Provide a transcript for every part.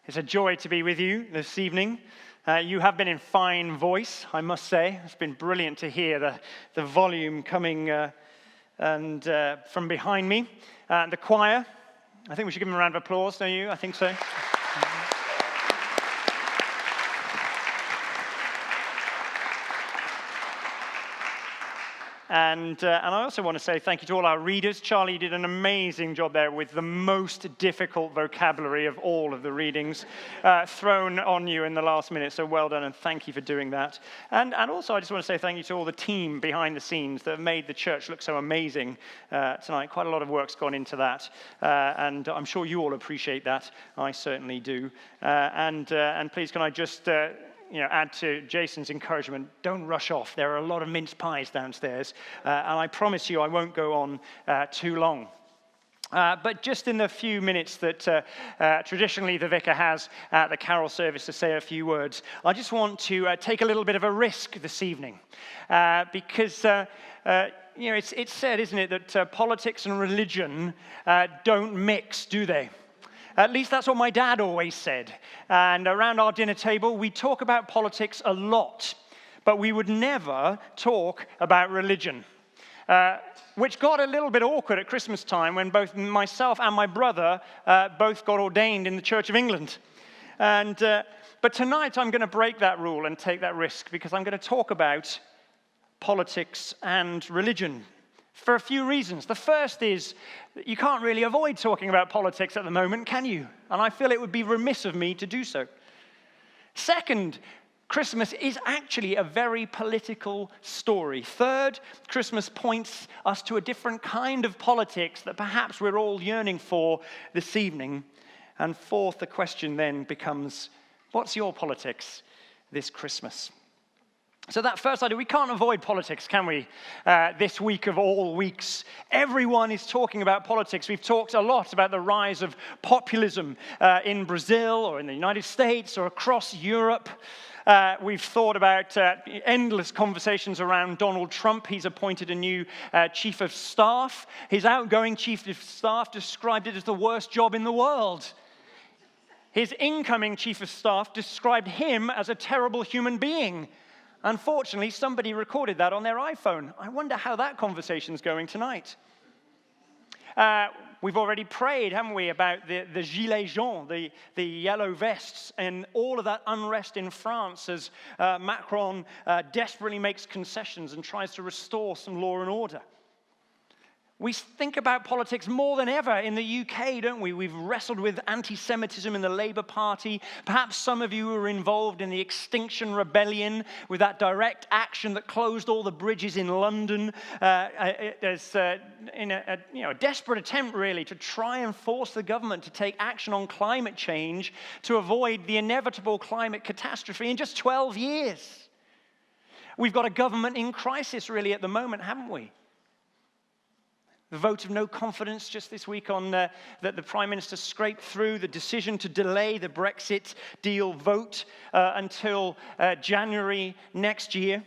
It's a joy to be with you this evening. You have been in fine voice, I must say. It's been brilliant to hear the volume coming from behind me. The choir, I think we should give them a round of applause, don't you? I think so. And I also want to say thank you to all our readers. Charlie did an amazing job there with the most difficult vocabulary of all of the readings thrown on you in the last minute. So well done, and thank you for doing that. And also I just want to say thank you to all the team behind the scenes that have made the church look so amazing tonight. Quite a lot of work's gone into that, and I'm sure you all appreciate that. I certainly do. And please, can I just add to Jason's encouragement, don't rush off. There are a lot of mince pies downstairs, and I promise you I won't go on too long. But just in the few minutes that traditionally the vicar has at the carol service to say a few words, I just want to take a little bit of a risk this evening, because it's said, isn't it, that politics and religion don't mix, do they? At least that's what my dad always said. And around our dinner table, we talk about politics a lot, but we would never talk about religion, which got a little bit awkward at Christmas time when both myself and my brother both got ordained in the Church of England. But tonight I'm going to break that rule and take that risk, because I'm going to talk about politics and religion. For a few reasons. The first is that you can't really avoid talking about politics at the moment, can you? And I feel it would be remiss of me to do so. Second, Christmas is actually a very political story. Third, Christmas points us to a different kind of politics that perhaps we're all yearning for this evening. And fourth, the question then becomes, what's your politics this Christmas? So that first idea, we can't avoid politics, can we? This week of all weeks, everyone is talking about politics. We've talked a lot about the rise of populism in Brazil or in the United States or across Europe. We've thought about endless conversations around Donald Trump. He's appointed a new chief of staff. His outgoing chief of staff described it as the worst job in the world. His incoming chief of staff described him as a terrible human being. Unfortunately, somebody recorded that on their iPhone. I wonder how that conversation's going tonight. We've already prayed, haven't we, about the gilets jaunes, the yellow vests, and all of that unrest in France as Macron desperately makes concessions and tries to restore some law and order. We think about politics more than ever in the UK, don't we? We've wrestled with anti-Semitism in the Labour Party. Perhaps some of you were involved in the Extinction Rebellion with that direct action that closed all the bridges in London. There's a desperate attempt, really, to try and force the government to take action on climate change to avoid the inevitable climate catastrophe in just 12 years. We've got a government in crisis, really, at the moment, haven't we? The vote of no confidence just this week on that the Prime Minister scraped through, the decision to delay the Brexit deal vote until January next year.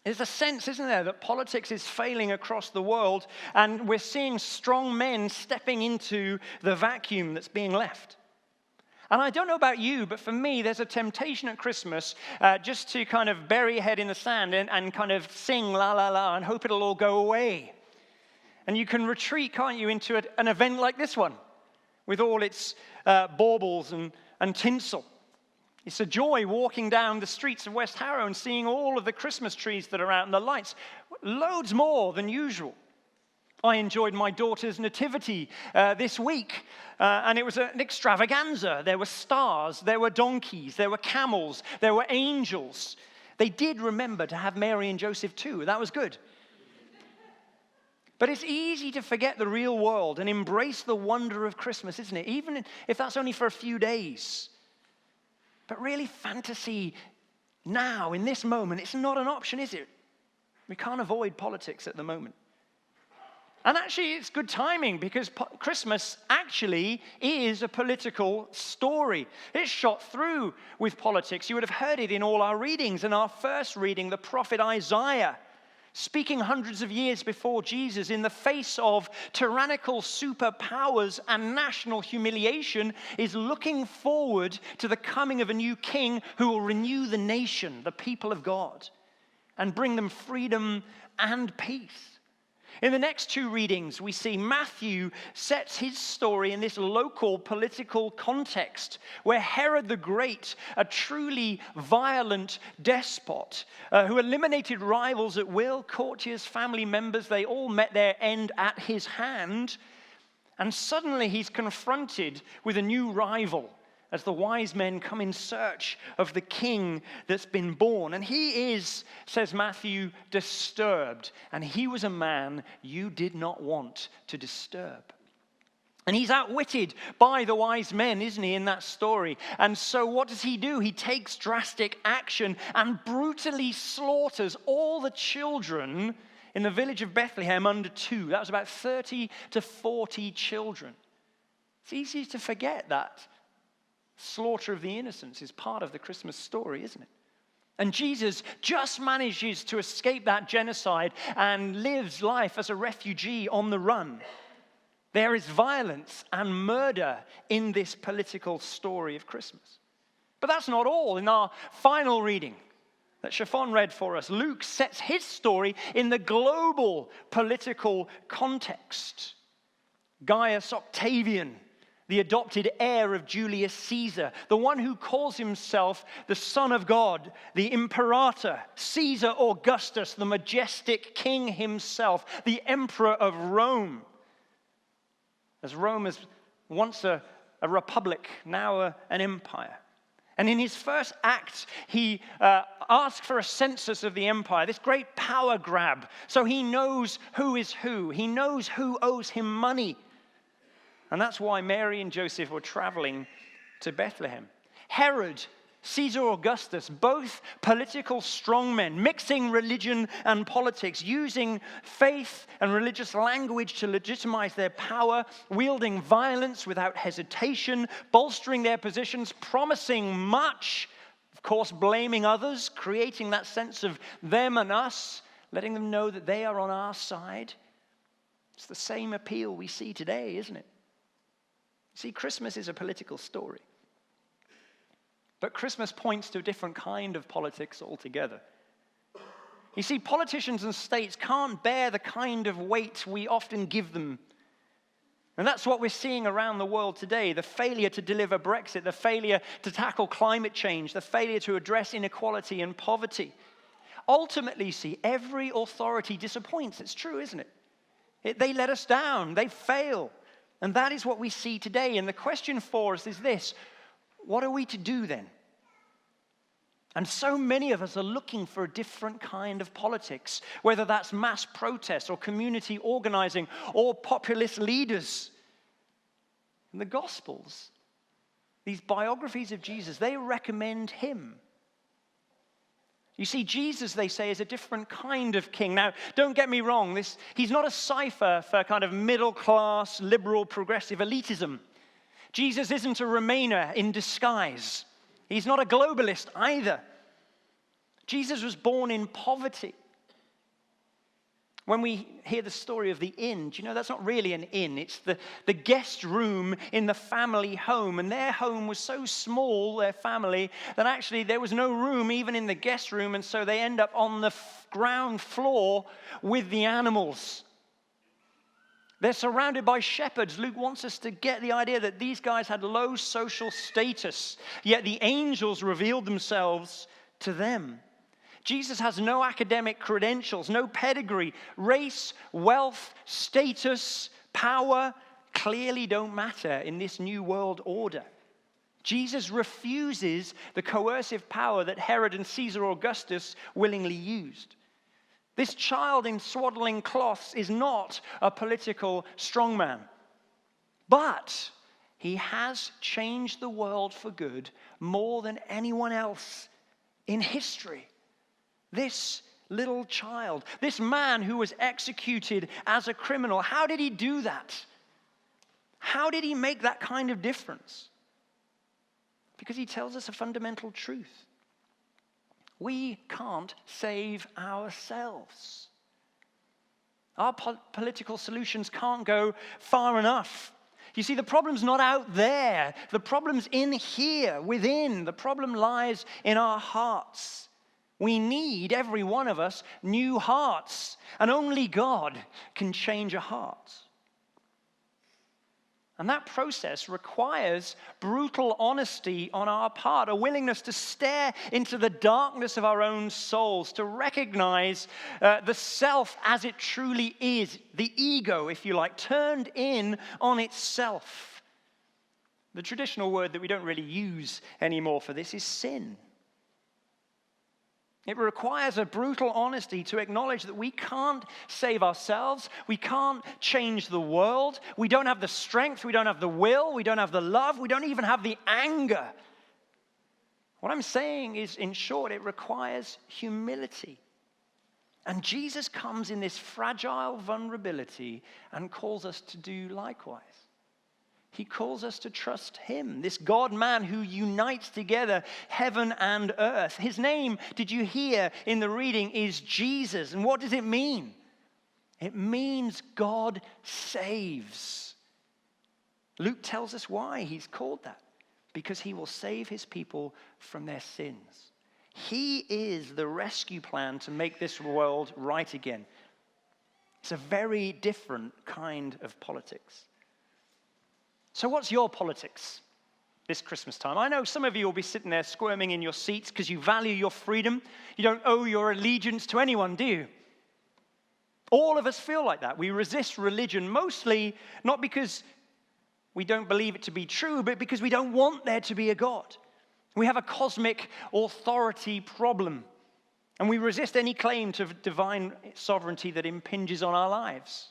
There's a sense, isn't there, that politics is failing across the world, and we're seeing strong men stepping into the vacuum that's being left. And I don't know about you, but for me, there's a temptation at Christmas just to kind of bury your head in the sand and kind of sing la la la and hope it'll all go away. And you can retreat, can't you, into an event like this one with all its baubles and tinsel. It's a joy walking down the streets of West Harrow and seeing all of the Christmas trees that are out and the lights, loads more than usual. I enjoyed my daughter's nativity this week, and it was an extravaganza. There were stars, there were donkeys, there were camels, there were angels. They did remember to have Mary and Joseph too. That was good. But it's easy to forget the real world and embrace the wonder of Christmas, isn't it? Even if that's only for a few days. But really, fantasy now, in this moment, it's not an option, is it? We can't avoid politics at the moment. And actually, it's good timing, because Christmas actually is a political story. It's shot through with politics. You would have heard it in all our readings. In our first reading, the prophet Isaiah speaking hundreds of years before Jesus in the face of tyrannical superpowers and national humiliation, is looking forward to the coming of a new king who will renew the nation, the people of God, and bring them freedom and peace. In the next two readings, we see Matthew sets his story in this local political context where Herod the Great, a truly violent despot who eliminated rivals at will, courtiers, family members, they all met their end at his hand. And suddenly he's confronted with a new rival as the wise men come in search of the king that's been born. And he is, says Matthew, disturbed. And he was a man you did not want to disturb. And he's outwitted by the wise men, isn't he, in that story? And so what does he do? He takes drastic action and brutally slaughters all the children in the village of Bethlehem under 2. That was about 30 to 40 children. It's easy to forget that slaughter of the innocents is part of the Christmas story, isn't it? And Jesus just manages to escape that genocide and lives life as a refugee on the run. There is violence and murder in this political story of Christmas. But that's not all. In our final reading that Chiffon read for us, Luke sets his story in the global political context. Gaius Octavian, the adopted heir of Julius Caesar, the one who calls himself the Son of God, the Imperator, Caesar Augustus, the majestic king himself, the Emperor of Rome. As Rome is once a republic, now an empire. And in his first act, he asked for a census of the empire, this great power grab, so he knows who is who. He knows who owes him money. And that's why Mary and Joseph were traveling to Bethlehem. Herod, Caesar Augustus, both political strongmen, mixing religion and politics, using faith and religious language to legitimize their power, wielding violence without hesitation, bolstering their positions, promising much, of course, blaming others, creating that sense of them and us, letting them know that they are on our side. It's the same appeal we see today, isn't it? See, Christmas is a political story. But Christmas points to a different kind of politics altogether. You see, politicians and states can't bear the kind of weight we often give them. And that's what we're seeing around the world today. The failure to deliver Brexit, the failure to tackle climate change, the failure to address inequality and poverty. Ultimately, see, every authority disappoints. It's true, isn't it? They let us down. They fail. And that is what we see today. And the question for us is this: what are we to do then? And so many of us are looking for a different kind of politics, whether that's mass protest or community organizing or populist leaders. In the Gospels, these biographies of Jesus, they recommend him. You see, Jesus, they say, is a different kind of king. Now, don't get me wrong, he's not a cipher for kind of middle-class, liberal, progressive elitism. Jesus isn't a Remainer in disguise. He's not a globalist either. Jesus was born in poverty. When we hear the story of the inn, do you know that's not really an inn? It's the guest room in the family home. And their home was so small, their family, that actually there was no room even in the guest room. And so they end up on the ground floor with the animals. They're surrounded by shepherds. Luke wants us to get the idea that these guys had low social status, yet the angels revealed themselves to them. Jesus has no academic credentials, no pedigree. Race, wealth, status, power clearly don't matter in this new world order. Jesus refuses the coercive power that Herod and Caesar Augustus willingly used. This child in swaddling cloths is not a political strongman, but he has changed the world for good more than anyone else in history. This little child, this man who was executed as a criminal, how did he do that? How did he make that kind of difference? Because he tells us a fundamental truth. We can't save ourselves. Our political solutions can't go far enough. You see, the problem's not out there. The problem's in here, within. The problem lies in our hearts. We need, every one of us, new hearts. And only God can change a heart. And that process requires brutal honesty on our part, a willingness to stare into the darkness of our own souls, to recognize the self as it truly is, the ego, if you like, turned in on itself. The traditional word that we don't really use anymore for this is sin. It requires a brutal honesty to acknowledge that we can't save ourselves, we can't change the world, we don't have the strength, we don't have the will, we don't have the love, we don't even have the anger. What I'm saying is, in short, it requires humility. And Jesus comes in this fragile vulnerability and calls us to do likewise. He calls us to trust him, this God-man who unites together heaven and earth. His name, did you hear in the reading, is Jesus. And what does it mean? It means God saves. Luke tells us why he's called that. Because he will save his people from their sins. He is the rescue plan to make this world right again. It's a very different kind of politics. So what's your politics this Christmas time? I know some of you will be sitting there squirming in your seats because you value your freedom. You don't owe your allegiance to anyone, do you? All of us feel like that. We resist religion mostly not because we don't believe it to be true, but because we don't want there to be a God. We have a cosmic authority problem, and we resist any claim to divine sovereignty that impinges on our lives.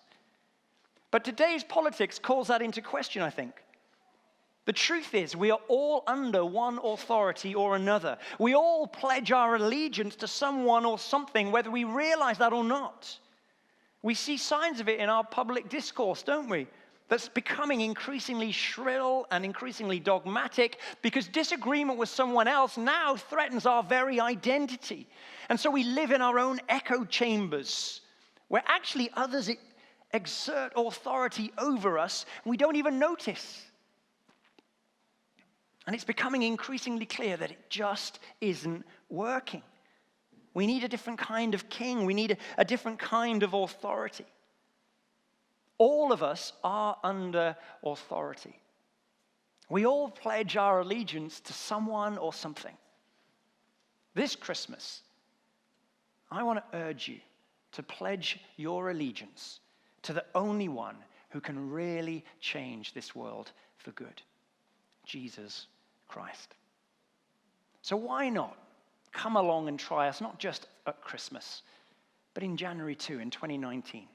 But today's politics calls that into question, I think. The truth is, we are all under one authority or another. We all pledge our allegiance to someone or something, whether we realize that or not. We see signs of it in our public discourse, don't we? That's becoming increasingly shrill and increasingly dogmatic because disagreement with someone else now threatens our very identity. And so we live in our own echo chambers where actually others exert authority over us, and we don't even notice. And it's becoming increasingly clear that it just isn't working. We need a different kind of king. We need a different kind of authority. All of us are under authority. We all pledge our allegiance to someone or something. This Christmas, I want to urge you to pledge your allegiance to the only one who can really change this world for good, Jesus Christ. So why not come along and try us, not just at Christmas, but in January too, in 2019.